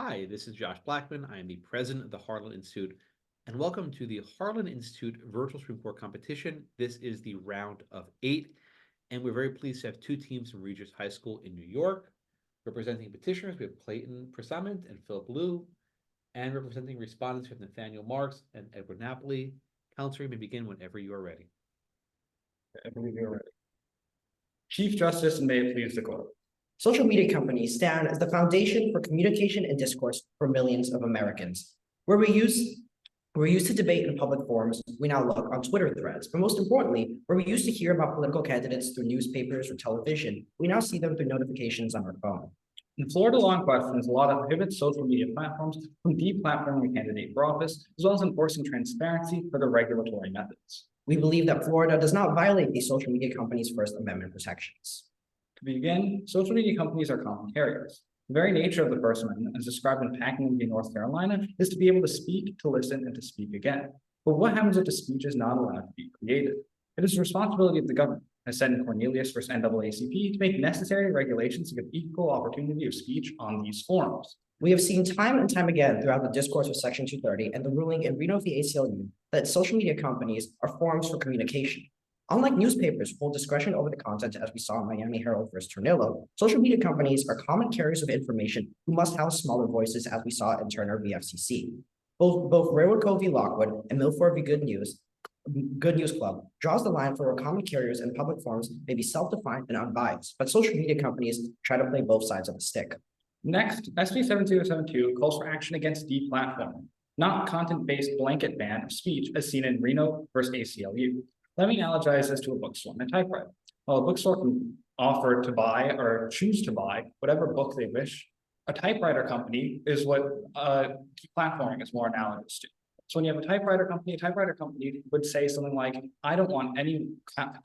Hi, this is Josh Blackman. I am the president of the Harlan Institute, and welcome to the Harlan Institute Virtual Supreme Court competition. This is the round of 8, and we're very pleased to have two teams from Regis High School in New York. Representing petitioners, we have Clayton Presament and Philip Liu, and representing respondents, we have Nathaniel Marks and Edward Napoli. Counselor, you may begin whenever you are ready. I believe you're ready. Chief Justice, and may it please the court. Social media companies stand as the foundation for communication and discourse for millions of Americans. Where we used to debate in public forums, we now look on Twitter threads. But most importantly, where we used to hear about political candidates through newspapers or television, we now see them through notifications on our phone. In Florida law in question is a law that prohibits social media platforms from deplatforming a candidate for office, as well as enforcing transparency for their regulatory methods. We believe that Florida does not violate these social media companies' First Amendment protections. To begin, social media companies are common carriers. The very nature of the First Amendment, as described in Packing v. North Carolina, is to be able to speak, to listen, and to speak again. But what happens if the speech is not allowed to be created? It is the responsibility of the government, as said in Cornelius v. NAACP, to make necessary regulations to give equal opportunity of speech on these forums. We have seen time and time again throughout the discourse of Section 230 and the ruling in Reno v. ACLU that social media companies are forums for communication. Unlike newspapers who hold discretion over the content, as we saw in Miami Herald v. Tornillo, social media companies are common carriers of information who must house smaller voices, as we saw in Turner v. FCC. Both Railroad Co. v. Lockwood and Milford v. Good News Club draws the line for where common carriers and public forums may be self-defined and unbiased, but social media companies try to play both sides of the stick. Next, SB 7072 calls for action against deplatforming, not content-based blanket ban of speech as seen in Reno versus ACLU. Let me analogize this to a bookstore and a typewriter. While a bookstore can offer to buy or choose to buy whatever book they wish, a typewriter company is what deplatforming is more analogous to. So when you have a typewriter company would say something like, I don't want any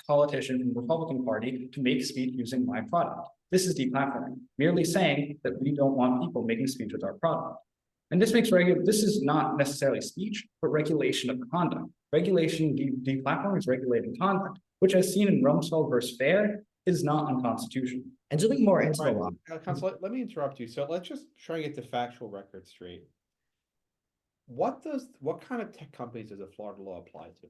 politician from the Republican Party to make speech using my product. This is deplatforming, merely saying that we don't want people making speech with our product. And this is not necessarily speech, but regulation of conduct. Deplatforming is regulating conduct, which as seen in Rumsfeld versus Fair is not unconstitutional. And zooming more into the law. Counsel, let me interrupt you. So let's just try and get the factual record straight. What kind of tech companies does the Florida law apply to?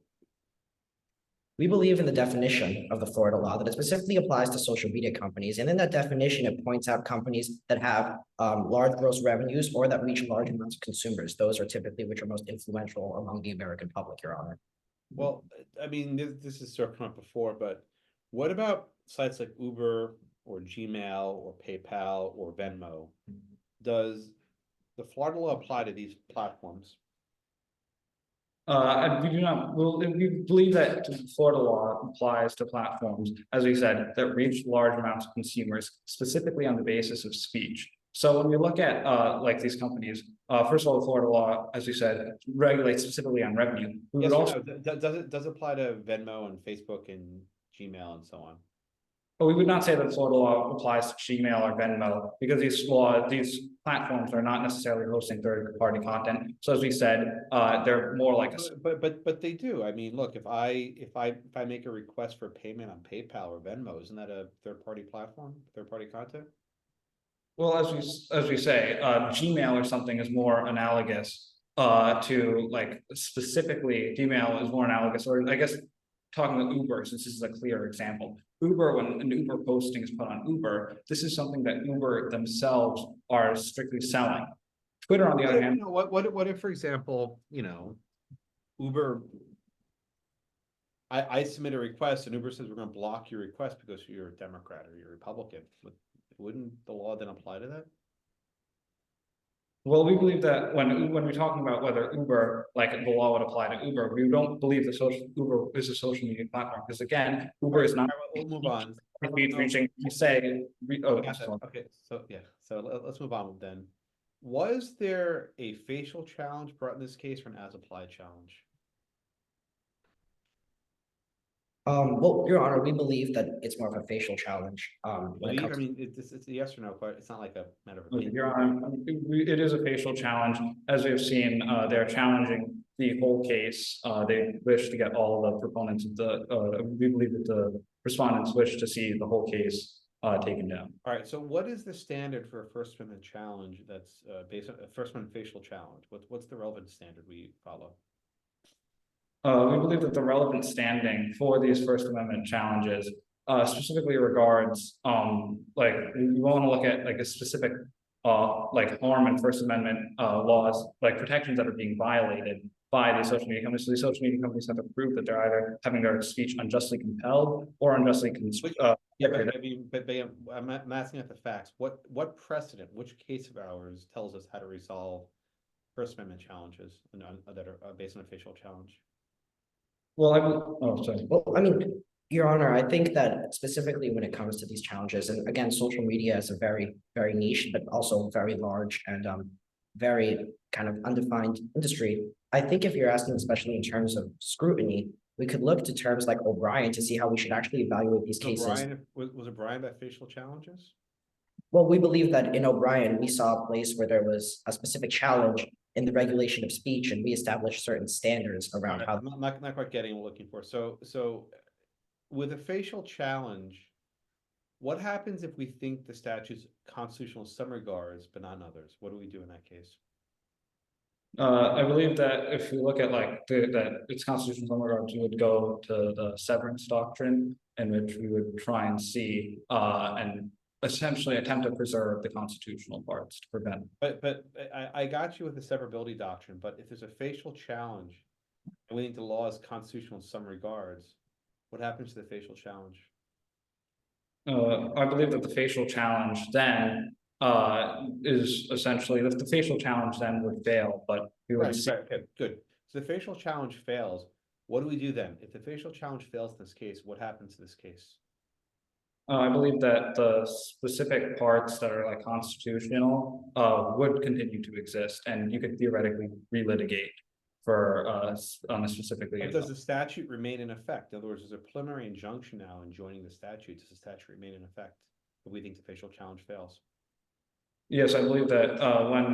We believe in the definition of the Florida law that it specifically applies to social media companies. And in that definition, it points out companies that have large gross revenues or that reach large amounts of consumers. Those are typically which are most influential among the American public, Your Honor. Well, I mean, this is sort of come up before, but what about sites like Uber or Gmail or PayPal or Venmo? Does the Florida law apply to these platforms? We do not. We believe that Florida law applies to platforms, as we said, that reach large amounts of consumers, specifically on the basis of speech. So when we look at like these companies, first of all, the Florida law, as we said, regulates specifically on revenue. Yes, also, does it apply to Venmo and Facebook and Gmail and so on? But we would not say that Florida law applies to Gmail or Venmo because these platforms are not necessarily hosting third-party content. So as we said, they're more like a. But they do. I mean, look, if I make a request for payment on PayPal or Venmo, isn't that a third-party platform, third-party content? Well, as we say, Gmail or something is more analogous to like specifically Gmail is more analogous, or I guess talking about Uber, since this is a clear example. Uber, when an Uber posting is put on Uber, this is something that Uber themselves are strictly selling. Twitter, on the other hand, what if, for example, Uber, I submit a request and Uber says we're going to block your request because you're a Democrat or you're a Republican. Wouldn't the law then apply to that? Well, we believe that when we're talking about whether Uber, like the law would apply to Uber, we don't believe that Uber is a social media platform because again, Uber is not. We'll move on. Reaching, you say, okay, so let's move on then. Was there a facial challenge brought in this case or an as-applied challenge? Well, Your Honor, we believe that it's more of a facial challenge. I mean, it's a yes or no question. It's not like a matter of opinion. Your Honor, it is a facial challenge. As we've seen, they're challenging the whole case. They wish to get all the proponents of the. We believe that the respondents wish to see the whole case taken down. All right, so what is the standard for a First Amendment challenge that's based on a First Amendment facial challenge? What's the relevant standard we follow? We believe that the relevant standing for these First Amendment challenges specifically regards, like, we want to look at like a specific like harm in First Amendment laws, like protections that are being violated by these social media companies. So these social media companies have to prove that they're either having their speech unjustly compelled or unjustly Yeah, but I mean, I'm asking at the facts. What precedent, which case of ours tells us how to resolve First Amendment challenges that are based on a facial challenge? well, oh, sorry. Well, I mean, Your Honor, I think that specifically when it comes to these challenges, and again, social media is a very, very niche, but also very large and very kind of undefined industry. I think if you're asking, especially in terms of scrutiny, we could look to terms like O'Brien to see how we should actually evaluate these So cases. was O'Brien about facial challenges? Well, we believe that in O'Brien, we saw a place where there was a specific challenge in the regulation of speech, and we established certain standards around how. I'm not quite getting what I'm looking for. So with a facial challenge, what happens if we think the statute's constitutional in some regards, but not in others? What do we do in that case? I believe that if you look at like that it's constitutional in some regards, you would go to the severance doctrine, in which we would try and see and essentially attempt to preserve the constitutional parts to prevent. But I got you with the severability doctrine, but if there's a facial challenge and we think the law is constitutional in some regards, what happens to the facial challenge? I believe that the facial challenge then is essentially if the facial challenge then would fail, but we would see. Right, okay, good. So the facial challenge fails. What do we do then? If the facial challenge fails in this case, what happens to this case? I believe that the specific parts that are like constitutional would continue to exist, and you could theoretically relitigate for on a specifically. But does the statute remain in effect? In other words, there's a preliminary injunction now in joining the statute. Does the statute remain in effect if we think the facial challenge fails? Yes, I believe that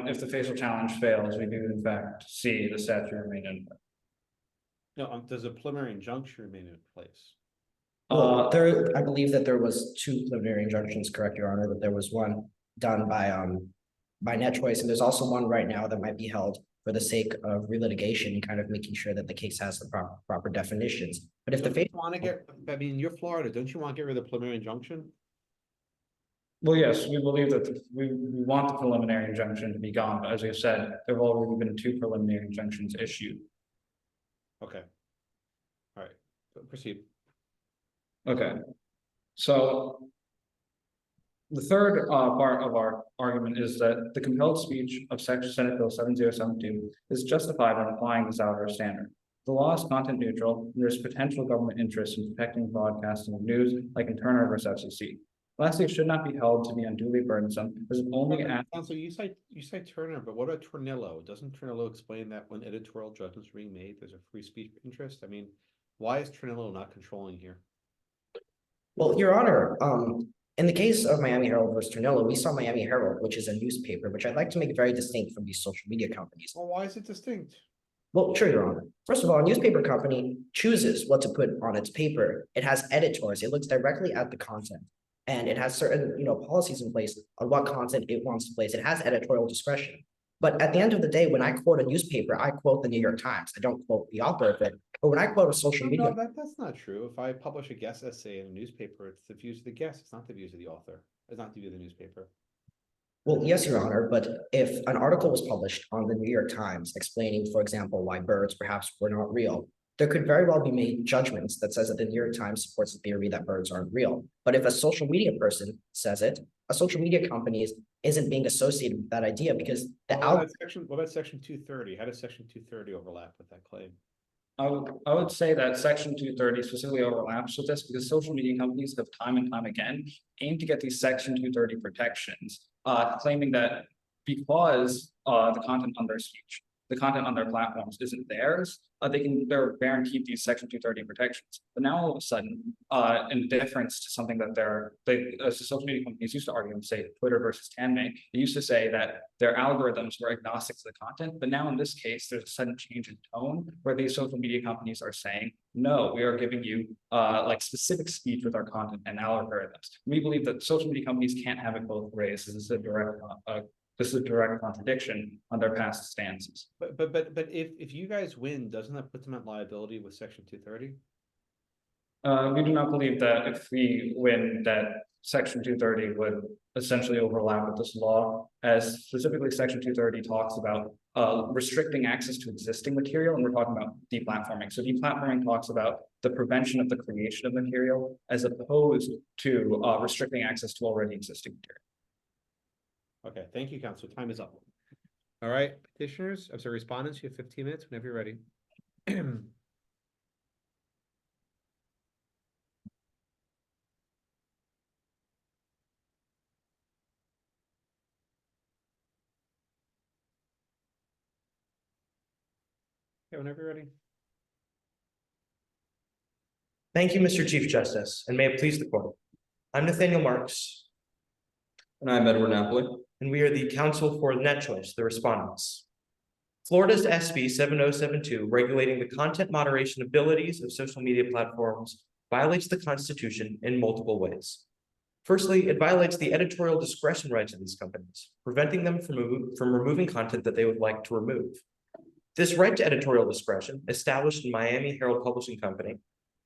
if the facial challenge fails, we do in fact see the statute remain in effect. No, does a preliminary injunction remain in place? Well, I believe that there was two preliminary injunctions, correct, Your Honor, that there was one done by net choice, and there's also one right now that might be held for the sake of relitigation and kind of making sure that the case has the proper definitions. But if the Don't you want to get, I mean, you're Florida, don't you want to get rid of the preliminary injunction? Well, yes, we believe that we want the preliminary injunction to be gone, but as we've said, there have already been 2 preliminary injunctions issued. Okay. All right, proceed. Okay, so the third part of our argument is that the compelled speech of Senate Bill 7072 is justified when applying this outer standard. The law is content neutral, and there's potential government interest in protecting broadcasting of news, like in Turner versus FCC. Lastly, it should not be held to be unduly burdensome, as it only Counsel, you cite Turner, but what about Tornillo? Doesn't Tornillo explain that when editorial judgments are being made, there's a free speech interest? I mean, why is Tornillo not controlling here? Well, Your Honor, in the case of Miami Herald versus Tornillo, we saw Miami Herald, which is a newspaper, which I'd like to make very distinct from these social media companies. Well, why is it distinct? Well, sure, Your Honor. First of all, a newspaper company chooses what to put on its paper. It has editors. It looks directly at the content, and it has certain, policies in place on what content it wants to place. It has editorial discretion. But at the end of the day, when I quote a newspaper, I quote the New York Times. I don't quote the author of it. But when I quote a social media, that's not true. If I publish a guest essay in a newspaper, it's the views of the guest. It's not the views of the author. It's not the view of the newspaper. well, yes, Your Honor, but if an article was published on the New York Times explaining, for example, why birds perhaps were not real, there could very well be made judgments that says that the New York Times supports the theory that birds aren't real. But if a social media person says it, a social media company isn't being associated with that idea because what about section 230? How does section 230 overlap with that claim? I would say that section 230 specifically overlaps with this because social media companies have time and time again aimed to get these section 230 protections, claiming that because the content on their speech the content on their platforms isn't theirs, they're guaranteed these Section 230 protections. But now all of a sudden, in deference to something that social media companies used to argue and say Twitter versus Tanmay, they used to say that their algorithms were agnostic to the content. But now in this case, there's a sudden change in tone where these social media companies are saying, no, we are giving you like specific speech with our content and algorithms. We believe that social media companies can't have it both ways. This is a direct contradiction on their past stances. But if you guys win, doesn't that put them at liability with Section 230? We do not believe that if we win, that Section 230 would essentially overlap with this law, as specifically Section 230 talks about restricting access to existing material, and we're talking about deplatforming. So deplatforming talks about the prevention of the creation of material, as opposed to restricting access to already existing material. Okay, thank you, counsel. Time is up. All right, petitioners, I'm sorry, respondents, you have 15 minutes whenever you're ready. Okay, whenever you're ready. Thank you, Mr. Chief Justice, and may it please the court. I'm Nathaniel Marks. And I'm Edward Napoli. And we are the counsel for NetChoice, the respondents. Florida's SB 7072, regulating the content moderation abilities of social media platforms, violates the Constitution in multiple ways. Firstly, it violates the editorial discretion rights of these companies, preventing them from removing content that they would like to remove. This right to editorial discretion, established in Miami Herald Publishing Company,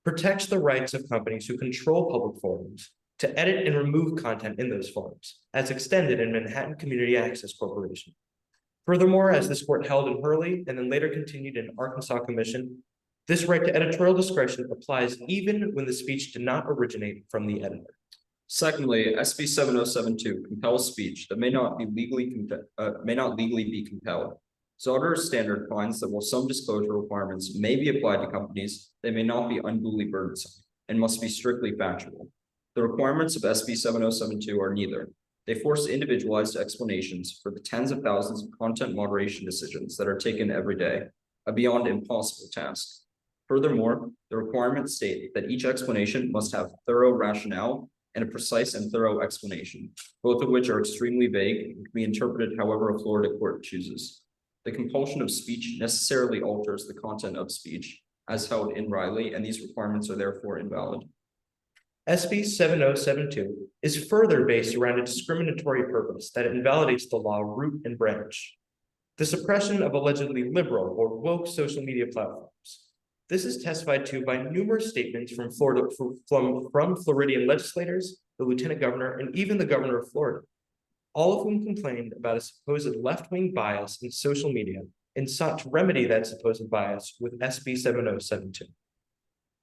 protects the rights of companies who control public forums to edit and remove content in those forums, as extended in Manhattan Community Access Corporation. Furthermore, as this court held in Hurley and then later continued in Arkansas Commission, this right to editorial discretion applies even when the speech did not originate from the editor. Secondly, SB 7072 compels speech that may not legally be compelled. Zauder's standard finds that while some disclosure requirements may be applied to companies, they may not be unduly burdensome and must be strictly factual. The requirements of SB 7072 are neither. They force individualized explanations for the tens of thousands of content moderation decisions that are taken every day, a beyond impossible task. Furthermore, the requirements state that each explanation must have thorough rationale and a precise and thorough explanation, both of which are extremely vague and can be interpreted however a Florida court chooses. The compulsion of speech necessarily alters the content of speech, as held in Riley, and these requirements are therefore invalid. SB 7072 is further based around a discriminatory purpose that invalidates the law root and branch. The suppression of allegedly liberal or woke social media platforms. This is testified to by numerous statements from Floridian legislators, the lieutenant governor, and even the governor of Florida, all of whom complained about a supposed left-wing bias in social media and sought to remedy that supposed bias with SB 7072.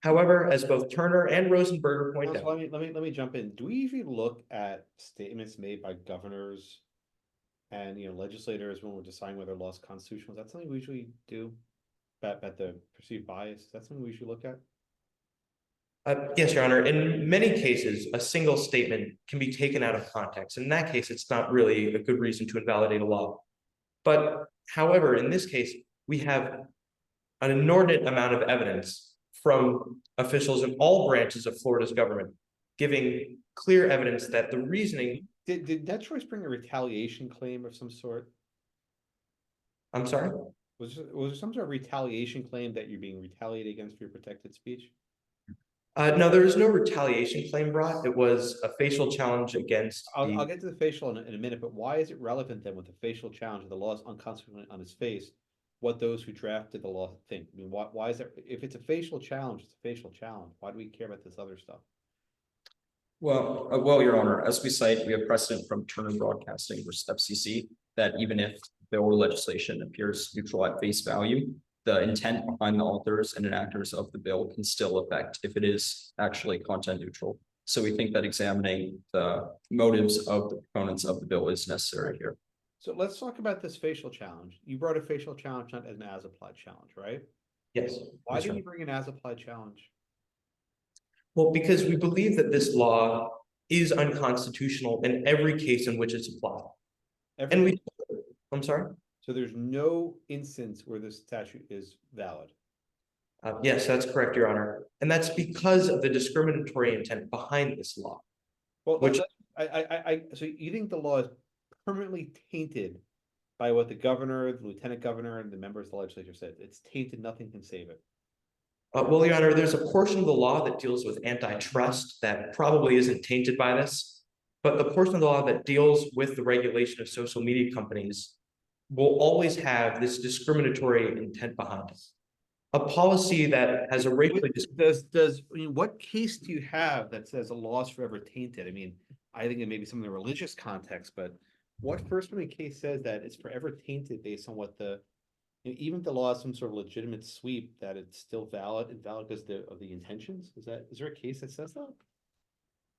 However, as both Turner and Rosenberger point out, let me jump in. Do we usually look at statements made by governors and legislators when we're deciding whether a law is constitutional? Is that something we usually do? About the perceived bias? Is that something we usually look at? Yes, Your Honor. In many cases, a single statement can be taken out of context. In that case, it's not really a good reason to invalidate a law. But however, in this case, we have an inordinate amount of evidence from officials in all branches of Florida's government, giving clear evidence that the reasoning. Did NetChoice bring a retaliation claim of some sort? I'm sorry? Was there some sort of retaliation claim that you're being retaliated against for your protected speech? No, there was no retaliation claim brought. It was a facial challenge against. I'll get to the facial in a minute, but why is it relevant then with the facial challenge? The law is unconstitutional on its face. What those who drafted the law think. I mean, why is that? If it's a facial challenge, it's a facial challenge. Why do we care about this other stuff? Well, Your Honor, as we cite, we have precedent from Turner Broadcasting versus FCC that even if bill or legislation appears neutral at face value, the intent behind the authors and enactors of the bill can still affect if it is actually content neutral. So we think that examining the motives of the proponents of the bill is necessary here. So let's talk about this facial challenge. You brought a facial challenge, not an as-applied challenge, right? Yes. Why did you bring an as-applied challenge? Well, because we believe that this law is unconstitutional in every case in which it's applied. I'm sorry? So there's no instance where this statute is valid. Yes, that's correct, Your Honor. And that's because of the discriminatory intent behind this law. Well, Which- so you think the law is permanently tainted by what the governor, the lieutenant governor, and the members of the legislature said? It's tainted, nothing can save it. Well, Your Honor, there's a portion of the law that deals with antitrust that probably isn't tainted by this. But the portion of the law that deals with the regulation of social media companies will always have this discriminatory intent behind it. A policy that has a racially I mean, what case do you have that says a law is forever tainted? I mean, I think it may be some of the religious context, but what First Amendment case says that it's forever tainted based on what even if the law has some sort of legitimate sweep, that it's still valid because of the intentions? Is there a case that says that?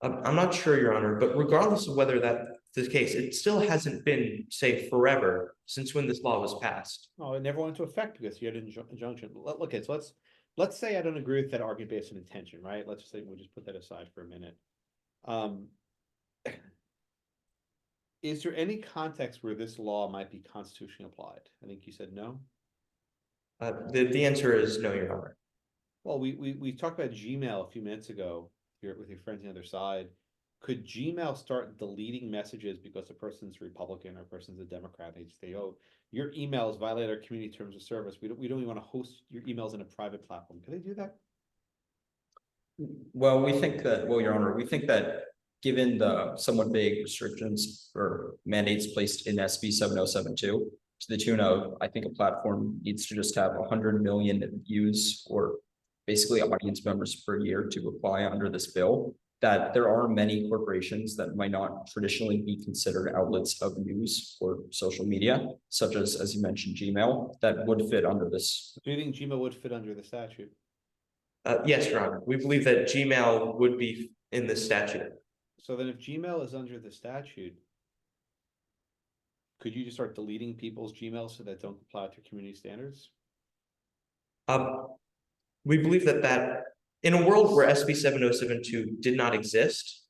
I'm not sure, Your Honor, but regardless of whether that's the case, it still hasn't been, say, forever since when this law was passed. Oh, it never went into effect because you had an injunction. Okay, so let's say I don't agree with that argument based on intention, right? Let's just say we'll just put that aside for a minute. Is there any context where this law might be constitutionally applied? I think you said no. The answer is no, Your Honor. Well, we talked about Gmail a few minutes ago here with your friends on the other side. Could Gmail start deleting messages because a person's a Republican or a person's a Democrat? They say, "Oh, your emails violate our community terms of service. We don't even want to host your emails in a private platform." Can they do that? Well, Your Honor, we think that given the somewhat vague restrictions or mandates placed in SB 7072, to the tune of, I think a platform needs to just have 100 million views or basically audience members per year to apply under this bill, that there are many corporations that might not traditionally be considered outlets of news or social media, such as you mentioned, Gmail, that would fit under this. Do you think Gmail would fit under the statute? Yes, Your Honor. We believe that Gmail would be in the statute. So then if Gmail is under the statute, could you just start deleting people's Gmails so that don't comply with your community standards? We believe that in a world where SB 7072 did not exist,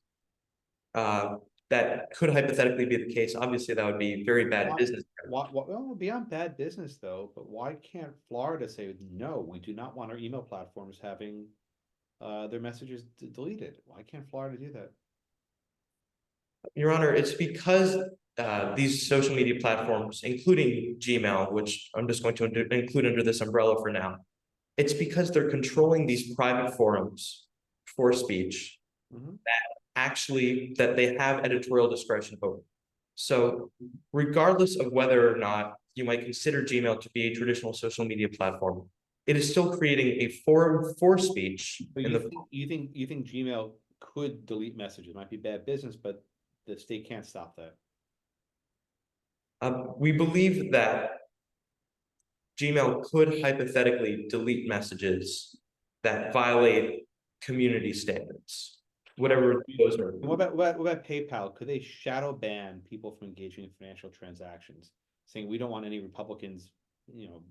that could hypothetically be the case. Obviously, that would be very bad business. Well, beyond bad business though, but why can't Florida say, no, we do not want our email platforms having their messages deleted? Why can't Florida do that? Your Honor, it's because these social media platforms, including Gmail, which I'm just going to include under this umbrella for now, it's because they're controlling these private forums for speech that they have editorial discretion over. So regardless of whether or not you might consider Gmail to be a traditional social media platform, it is still creating a forum for speech. But you think Gmail could delete messages? It might be bad business, but the state can't stop that. We believe that Gmail could hypothetically delete messages that violate community standards, whatever those are. What about PayPal? Could they shadow ban people from engaging in financial transactions, saying we don't want any Republicans,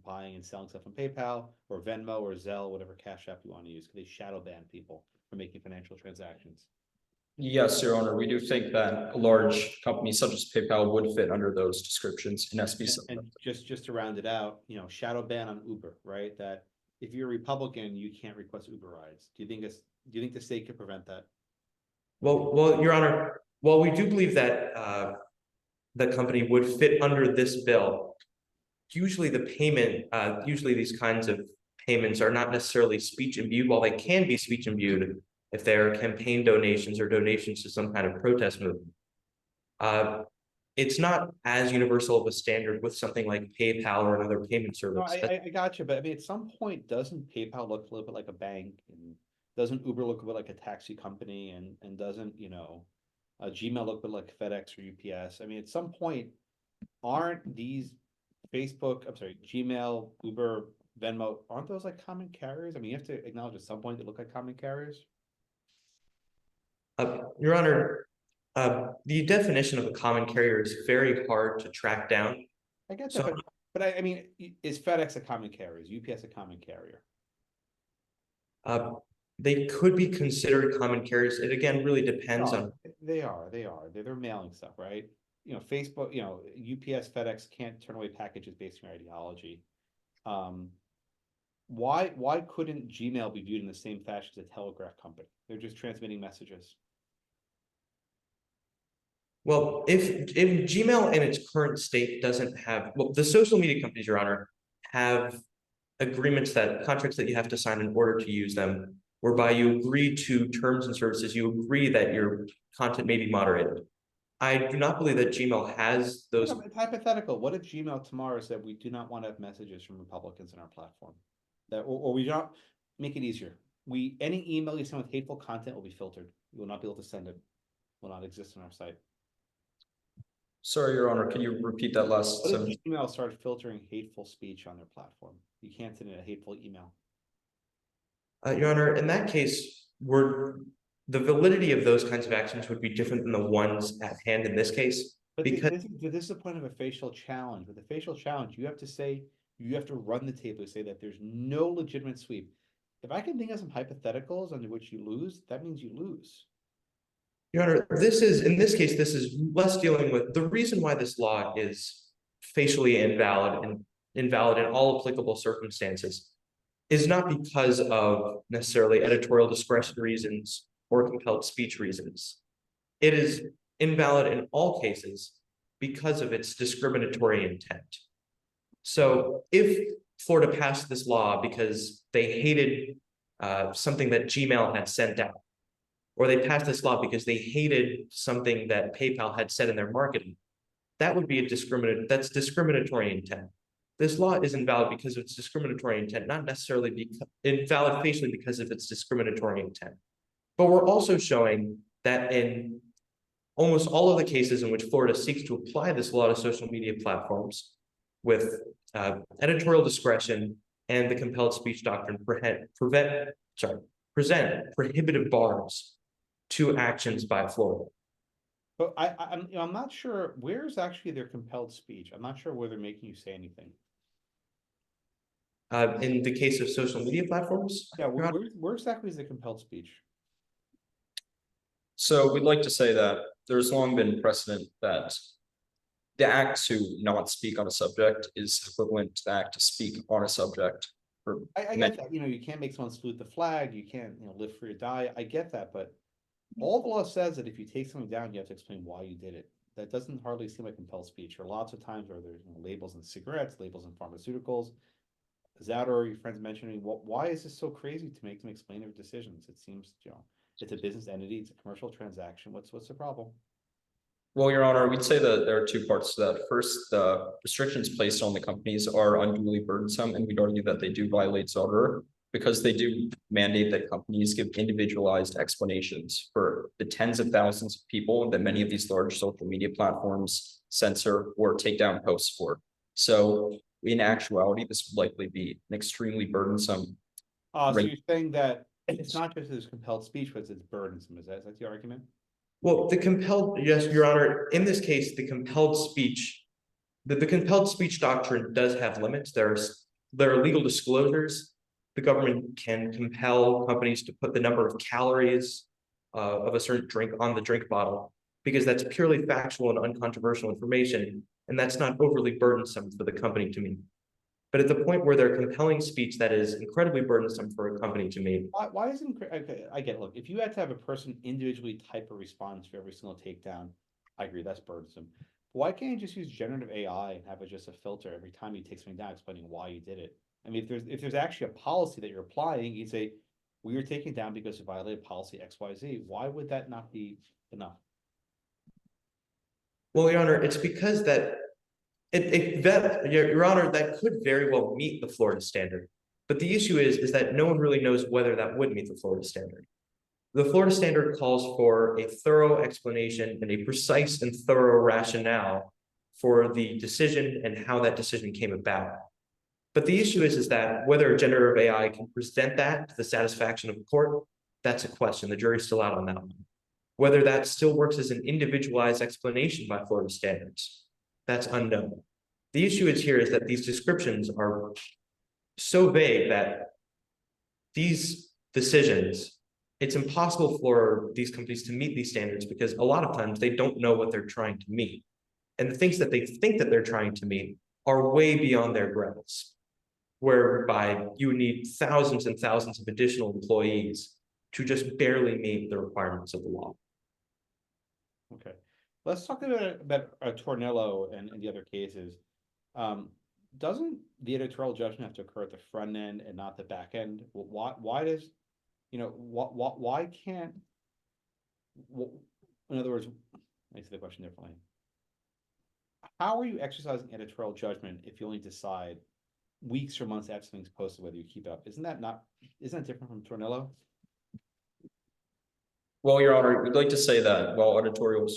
buying and selling stuff on PayPal or Venmo or Zelle, whatever cash app you want to use? Could they shadow ban people from making financial transactions? Yes, Your Honor, we do think that a large company such as PayPal would fit under those descriptions in SB. And just to round it out, shadow ban on Uber, right? That if you're a Republican, you can't request Uber rides. Do you think the state could prevent that? Well, Your Honor, while we do believe that the company would fit under this bill, usually these kinds of payments are not necessarily speech imbued. While they can be speech imbued if they're campaign donations or donations to some kind of protest movement, it's not as universal of a standard with something like PayPal or another payment service. No, I got you, but I mean, at some point, doesn't PayPal look a little bit like a bank, and doesn't Uber look a bit like a taxi company, and doesn't Gmail look a bit like FedEx or UPS? I mean, at some point, aren't these Gmail, Uber, Venmo, aren't those like common carriers? I mean, you have to acknowledge at some point they look like common carriers. Your Honor, the definition of a common carrier is very hard to track down. I get that, but I mean, is FedEx a common carrier? Is UPS a common carrier? They could be considered common carriers. It again really depends on. They are. They're mailing stuff, right? Facebook, UPS, FedEx can't turn away packages based on your ideology. Why couldn't Gmail be viewed in the same fashion as a telegraph company? They're just transmitting messages. Well, if Gmail in its current state doesn't have, well, the social media companies, Your Honor, have contracts that you have to sign in order to use them, whereby you agree to terms and services, you agree that your content may be moderated. I do not believe that Gmail has those. It's hypothetical. What if Gmail tomorrow said we do not want to have messages from Republicans in our platform? Or we don't make it easier. Any email you send with hateful content will be filtered. You will not be able to send it. Will not exist on our site. Sorry, Your Honor, can you repeat that last What if sentence? Gmail started filtering hateful speech on their platform? You can't send in a hateful email. Your Honor, in that case, the validity of those kinds of actions would be different than the ones at hand in this case. But Because this is the point of a facial challenge. With a facial challenge, you have to run the table to say that there's no legitimate sweep. If I can think of some hypotheticals under which you lose, that means you lose. Your Honor, in this case, this is less dealing with the reason why this law is facially invalid in all applicable circumstances is not because of necessarily editorial discretion reasons or compelled speech reasons. It is invalid in all cases because of its discriminatory intent. So if Florida passed this law because they hated something that Gmail had sent out, or they passed this law because they hated something that PayPal had said in their marketing, that would be that's discriminatory intent. This law is invalid because of its discriminatory intent, not necessarily invalid facially because of its discriminatory intent. But we're also showing that in almost all of the cases in which Florida seeks to apply this law to social media platforms with editorial discretion and the compelled speech doctrine present prohibitive bars to actions by Florida. But I'm not sure where's actually their compelled speech. I'm not sure where they're making you say anything. In the case of social media platforms? Yeah, where exactly is the compelled speech? So we'd like to say that there's long been precedent that the act to not speak on a subject is equivalent to the act to speak on a subject. I get that, you can't make someone salute the flag, you can't, live free or die. I get that, but all the law says that if you take something down, you have to explain why you did it. That doesn't hardly seem like compelled speech. There are lots of times where there's labels in cigarettes, labels in pharmaceuticals. Zador, your friends mentioning, why is this so crazy to make them explain their decisions? It seems, it's a business entity, it's a commercial transaction. What's the problem? Well, Your Honor, we'd say that there are two parts to that. First, the restrictions placed on the companies are unduly burdensome, and we'd argue that they do violate Zador because they do mandate that companies give individualized explanations for the tens of thousands of people that many of these large social media platforms censor or take down posts for. So in actuality, this would likely be an extremely burdensome. So you're saying that it's not just as compelled speech, but it's burdensome. Is that the argument? Well, yes, Your Honor, in this case, the compelled speech doctrine does have limits. There are legal disclosures. The government can compel companies to put the number of calories of a certain drink on the drink bottle because that's purely factual and uncontroversial information, and that's not overly burdensome for the company to meet. But at the point where they're compelling speech that is incredibly burdensome for a company to meet. Why isn't, okay, I get it. Look, if you had to have a person individually type a response for every single takedown, I agree, that's burdensome. But why can't you just use generative AI and have it just a filter every time you take something down explaining why you did it? I mean, if there's actually a policy that you're applying, you'd say, we were taken down because it violated policy XYZ. Why would that not be enough? Well, Your Honor, it's because Your Honor, that could very well meet the Florida standard. But the issue is that no one really knows whether that would meet the Florida standard. The Florida standard calls for a thorough explanation and a precise and thorough rationale for the decision and how that decision came about. But the issue is that whether generative AI can present that to the satisfaction of the court, that's a question. The jury's still out on that one. Whether that still works as an individualized explanation by Florida standards, that's unknown. The issue here is that these descriptions are so vague that these decisions, it's impossible for these companies to meet these standards because a lot of times they don't know what they're trying to meet. and the things that they think that they're trying to meet are way beyond their grasp. Whereby you need thousands and thousands of additional employees to just barely meet the requirements of the law. Okay, let's talk about Tornillo and the other cases. Doesn't the editorial judgment have to occur at the front end and not the back end? Why does, why can't, in other words, let me say the question differently. How are you exercising editorial judgment if you only decide weeks or months after something's posted whether you keep up? Isn't that different from Tornillo? Well, Your Honor, we'd like to say that while editorial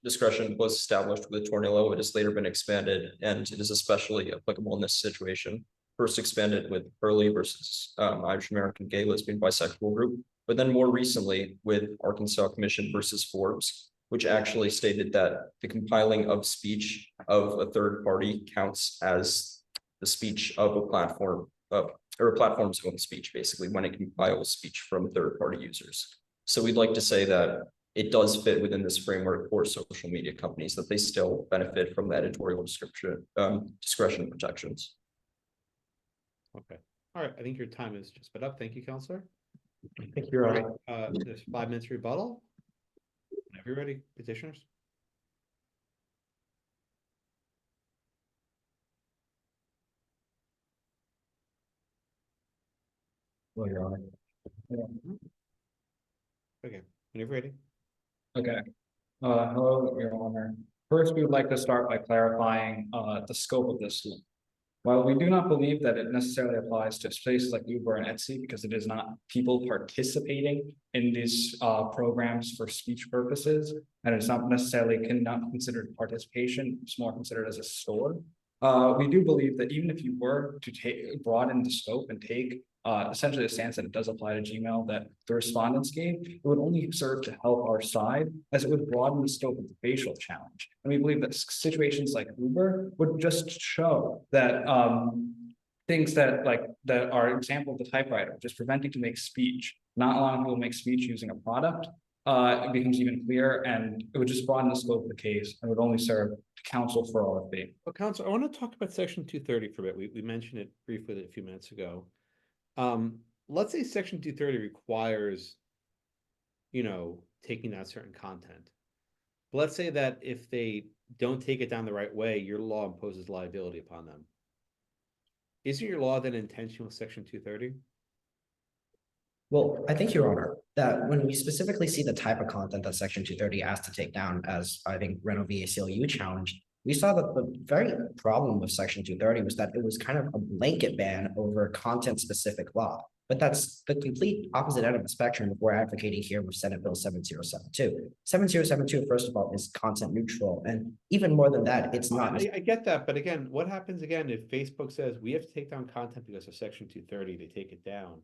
discretion was established with Tornillo, it has later been expanded, and it is especially applicable in this situation. First expanded with Hurley versus Irish American Gay Lesbian Bisexual Group, but then more recently with Arkansas Commission versus Forbes, which actually stated that the compiling of speech of a third party counts as the speech of a platform, or a platform's own speech, basically, when it compiles speech from third party users. So we'd like to say that it does fit within this framework for social media companies, that they still benefit from the editorial discretion protections. Okay, all right, I think your time is just about up. Thank you, Counselor. Thank you, Your Honor. There's 5 minutes rebuttal. Whenever you're ready, petitioners. Well, Your Honor. Okay, whenever you're ready. Okay. Hello, Your Honor. First, we would like to start by clarifying the scope of this law. While we do not believe that it necessarily applies to places like Uber and Etsy, because it is not people participating in these programs for speech purposes, and it's not necessarily cannot considered participation, it's more considered as a store. We do believe that even if you were to broaden the scope and take essentially the stance that it does apply to Gmail that the respondents gave, it would only serve to help our side as it would broaden the scope of the facial challenge. And we believe that situations like Uber would just show that things that are example of the typewriter, just preventing to make speech, not allowing people to make speech using a product, it becomes even clearer, and it would just broaden the scope of the case and would only serve to counsel for all of the. Well, Counsel, I want to talk about Section 230 for a bit. We mentioned it briefly a few minutes ago. Let's say Section 230 requires, taking down certain content. But let's say that if they don't take it down the right way, your law imposes liability upon them. Isn't your law then in tension with Section 230? Well, I think, Your Honor, that when we specifically see the type of content that Section 230 asked to take down, as I think Reno v. ACLU challenged, we saw that the very problem with Section 230 was that it was kind of a blanket ban over content-specific law. But that's the complete opposite end of the spectrum that we're advocating here with Senate Bill 7072. 7072, first of all, is content neutral. And even more than that, it's not. I get that. But again, what happens again if Facebook says we have to take down content because of Section 230, they take it down,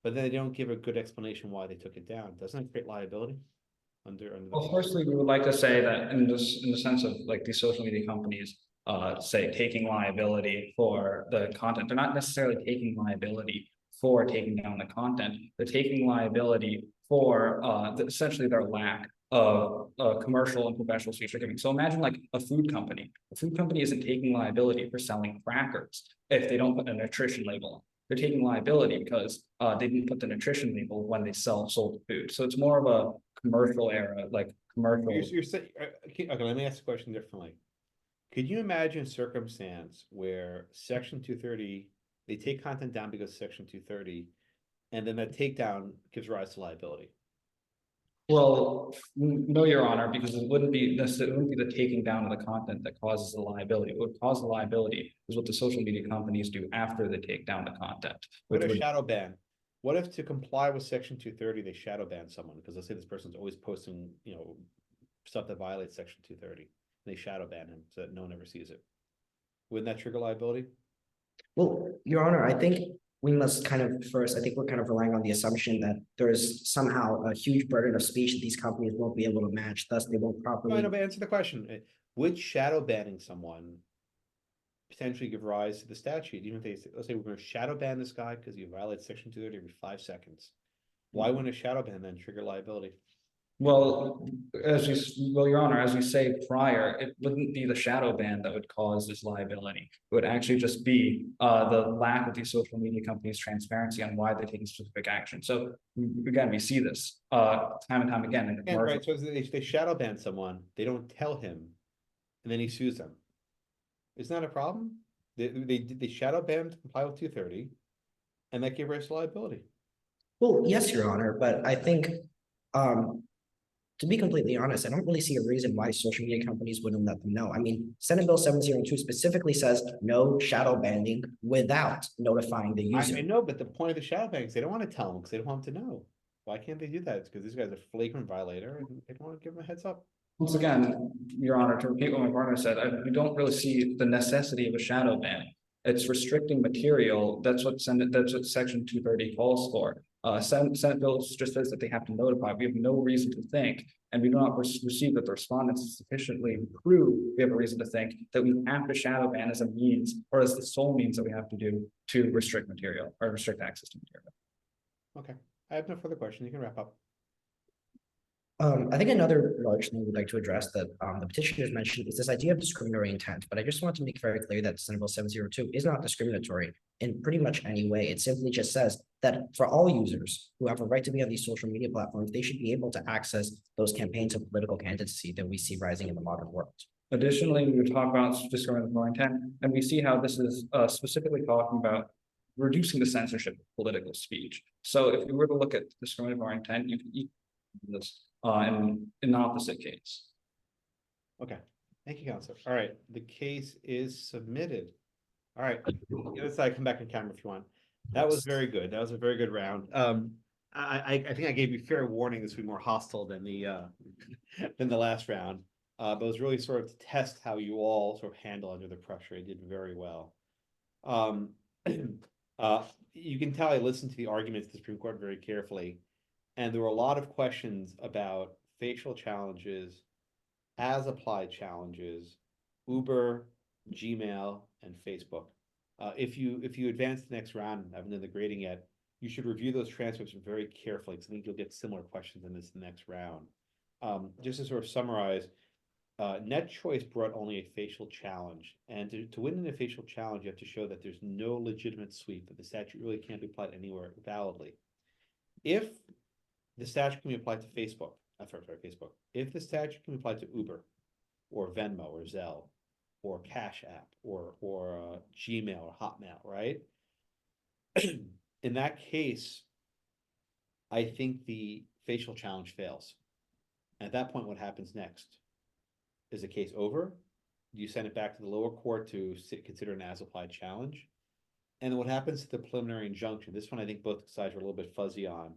but then they don't give a good explanation why they took it down? Doesn't that create liability? Well, firstly, we would like to say that in the sense of like these social media companies, say taking liability for the content, they're not necessarily taking liability for taking down the content. They're taking liability for essentially their lack of commercial and professional speech giving. So imagine like a food company. A food company isn't taking liability for selling crackers if they don't put a nutrition label on. They're taking liability because they didn't put the nutrition label when they sold the food. So it's more of a commercial era, like commercial. You're saying, okay, let me ask the question differently. Could you imagine a circumstance where Section 230, they take content down because of Section 230, and then that takedown gives rise to liability? Well, no, Your Honor, because it wouldn't be the taking down of the content that causes the liability. What would cause the liability is what the social media companies do after they take down the content. What a shadow ban. What if to comply with Section 230, they shadow ban someone? Because let's say this person's always posting, stuff that violates Section 230. And they shadow ban him so that no one ever sees it. Wouldn't that trigger liability? Well, Your Honor, I think we must I think we're kind of relying on the assumption that there is somehow a huge burden of speech that these companies won't be able to match, thus they won't properly. No, but answer the question. Would shadow banning someone potentially give rise to the statute? Even if they say, let's say we're going to shadow ban this guy because he violates Section 230 every 5 seconds. Why wouldn't a shadow ban then trigger liability? Well, Your Honor, as we say prior, it wouldn't be the shadow ban that would cause this liability. It would actually just be the lack of these social media companies' transparency on why they're taking specific action. So again, we see this time and time again in the And commercial. right, so they shadow ban someone, they don't tell him, and then he sues them. Isn't that a problem? They shadow ban to comply with 230, and that gave rise to liability. Well, yes, Your Honor, but I think, to be completely honest, I don't really see a reason why social media companies wouldn't let them know. I mean, Senate Bill 702 specifically says no shadow banning without notifying the I user. know, but the point of the shadow ban is they don't want to tell them because they don't want them to know. Why can't they do that? It's because these guys are flagrant violator and they don't want to give them a heads up. Once again, Your Honor, to repeat what my partner said, we don't really see the necessity of a shadow ban. It's restricting material. That's what section 230 calls for. Senate bill just says that they have to notify. We have no reason to think, and we do not receive that the respondents is sufficiently proved. We have a reason to think that we have to shadow ban as a means or as the sole means that we have to do to restrict material or restrict access to material. Okay, I have no further questions. You can wrap up. I think another large thing we'd like to address that the petitioners mentioned is this idea of discriminatory intent. But I just want to make very clear that Senate Bill 702 is not discriminatory in pretty much any way. It simply just says that for all users who have a right to be on these social media platforms, they should be able to access those campaigns of political candidacy that we see rising in the modern world. Additionally, we talk about discriminatory intent, and we see how this is specifically talking about reducing the censorship of political speech. So if we were to look at discriminatory intent, you can this in an opposite case. Okay, thank you, Counselor. All right, the case is submitted. All right, the other side, come back on camera if you want. That was very good. That was a very good round. I think I gave you fair warning this would be more hostile than the last round. But it was really sort of to test how you all sort of handle under the pressure. You did very well. You can tell I listened to the arguments of the Supreme Court very carefully. And there were a lot of questions about facial challenges, as applied challenges, Uber, Gmail, and Facebook. If you advance the next round and haven't done the grading yet, you should review those transcripts very carefully because I think you'll get similar questions in this next round. Just to sort of summarize, Net Choice brought only a facial challenge. And to win in a facial challenge, you have to show that there's no legitimate sweep, that the statute really can't be applied anywhere validly. If the statute can be applied to Facebook. Facebook. If the statute can be applied to Uber, or Venmo, or Zelle, or Cash App, or Gmail, or Hotmail, right? In that case, I think the facial challenge fails. And at that point, what happens next? Is the case over? Do you send it back to the lower court to consider an as-applied challenge? And then what happens to the preliminary injunction? This one, I think both sides are a little bit fuzzy on.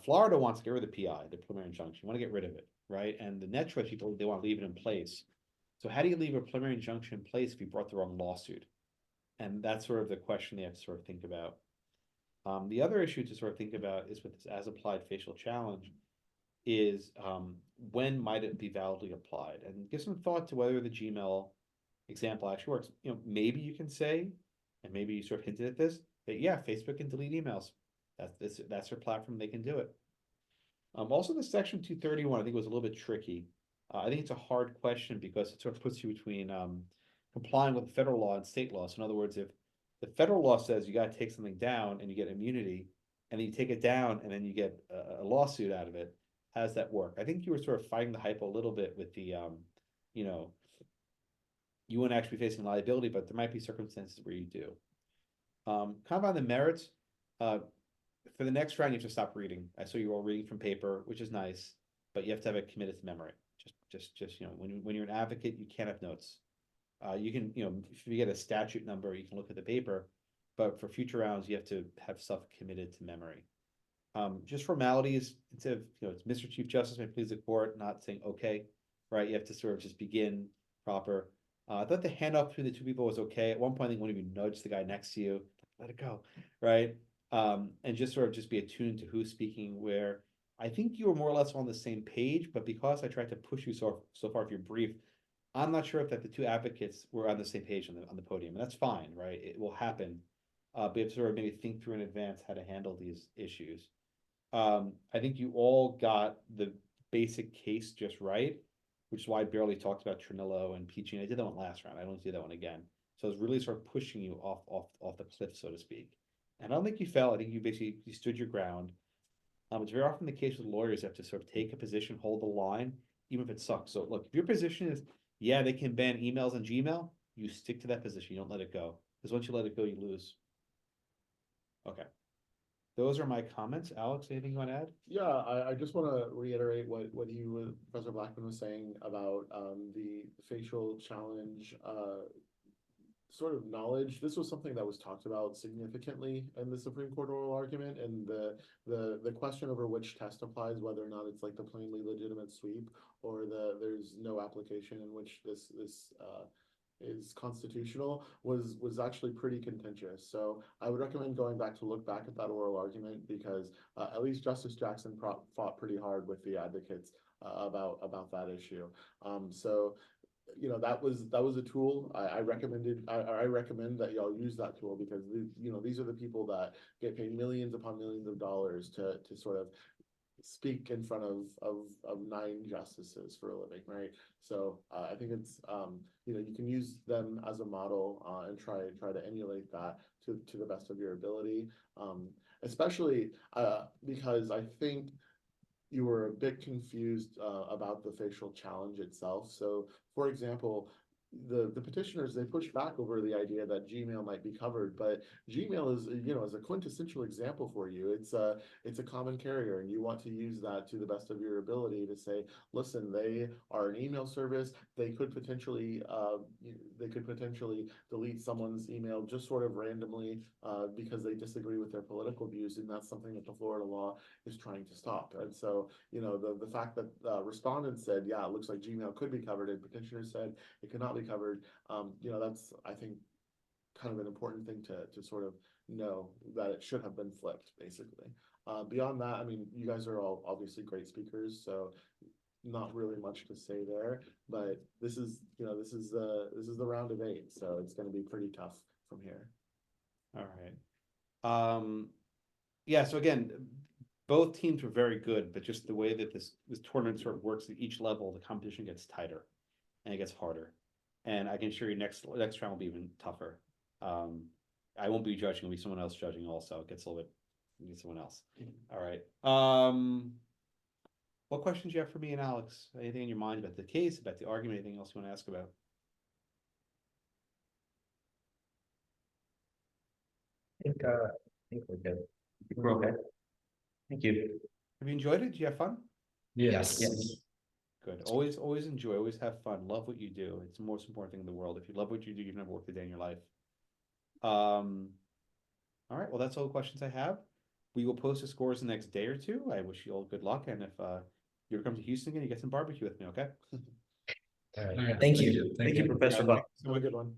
Florida wants to get rid of the PI, the preliminary injunction. You want to get rid of it, right? And the Net Choice people, they want to leave it in place. So how do you leave a preliminary injunction in place if you brought the wrong lawsuit? And that's sort of the question they have to sort of think about. The other issue to sort of think about is with this as-applied facial challenge is when might it be validly applied? And give some thought to whether the Gmail example actually works. Maybe you can say, and maybe you sort of hinted at this, that yeah, Facebook can delete emails. That's their platform, they can do it. Also the section 231, I think was a little bit tricky. I think it's a hard question because it sort of puts you between complying with federal law and state law. So in other words, if the federal law says you got to take something down and you get immunity, and then you take it down and then you get a lawsuit out of it, how does that work? I think you were sort of fighting the hype a little bit with the, you wouldn't actually be facing liability, but there might be circumstances where you do. Kind of on the merits, for the next round, you have to stop reading. I saw you all reading from paper, which is nice, but you have to have it committed to memory. Just when you're an advocate, you can't have notes. You can, if you get a statute number, you can look at the paper, but for future rounds, you have to have stuff committed to memory. Just formalities, instead of, it's Mr. Chief Justice, may please the court, not saying okay, right? You have to sort of just begin proper. I thought the handoff between the two people was okay. At one point, I think one of you nudged the guy next to you, let it go, right? And just sort of just be attuned to who's speaking where. I think you were more or less on the same page, but because I tried to push you so far if you're brief, I'm not sure if that the two advocates were on the same page on the podium. And that's fine, right? It will happen. But you have to sort of maybe think through in advance how to handle these issues. I think you all got the basic case just right, which is why I barely talked about Trinillo and PG. I did that one last round. I don't do that one again. So it's really sort of pushing you off the cliff, so to speak. And I don't think you fell. I think you stood your ground. It's very often the case with lawyers have to sort of take a position, hold the line, even if it sucks. So look, if your position is, yeah, they can ban emails on Gmail, you stick to that position. You don't let it go. Because once you let it go, you lose. Okay. Those are my comments. Alex, anything you want to add? Yeah, I just want to reiterate what Professor Blackman was saying about the facial challenge sort of knowledge. This was something that was talked about significantly in the Supreme Court oral argument, and the question over which test applies, whether or not it's like the plainly legitimate sweep or there's no application in which this is constitutional was actually pretty contentious. So I would recommend going back to look back at that oral argument, because at least Justice Jackson fought pretty hard with the advocates about that issue. So you know, that was a tool I recommend that y'all use that tool, because these are the people that get paid millions upon millions of dollars to sort of speak in front of 9 justices for a living, right? So I think it's you can use them as a model and try to emulate that to the best of your ability, especially because I think you were a bit confused about the facial challenge itself. So, for example, the petitioners, they pushed back over the idea that Gmail might be covered, but Gmail is is a quintessential example for you. It's a common carrier, and you want to use that to the best of your ability to say, listen, they are an email service. They could potentially delete someone's email just sort of randomly because they disagree with their political views, and that's something that the Florida law is trying to stop. And so the fact that respondents said, yeah, it looks like Gmail could be covered, and petitioners said it could not be covered, that's, I think, kind of an important thing to sort of know, that it should have been flipped, basically. Beyond that, I mean, you guys are all obviously great speakers, so not really much to say there, but this is the round of 8, so it's going to be pretty tough from here. All right. Yeah, so again, both teams were very good, but just the way that this tournament sort of works at each level, the competition gets tighter and it gets harder. And I can assure you next round will be even tougher. I won't be judging, it'll be someone else judging also. It gets a little bit, get someone else. All right. What questions do you have for me and Alex? Anything in your mind about the case, about the argument, anything else you want to ask about? I think we're good. We're okay. Thank you. Have you enjoyed it? Did you have fun? Yes. Good. Always enjoy, always have fun. Love what you do. It's the most important thing in the world. If you love what you do, you've never worked a day in your life. All right. Well, that's all the questions I have. We will post the scores the next day or two. I wish you all good luck. And if you ever come to Houston again, you get some barbecue with me, okay? All right. Thank you. Thank you, Professor Buck. Have a good one.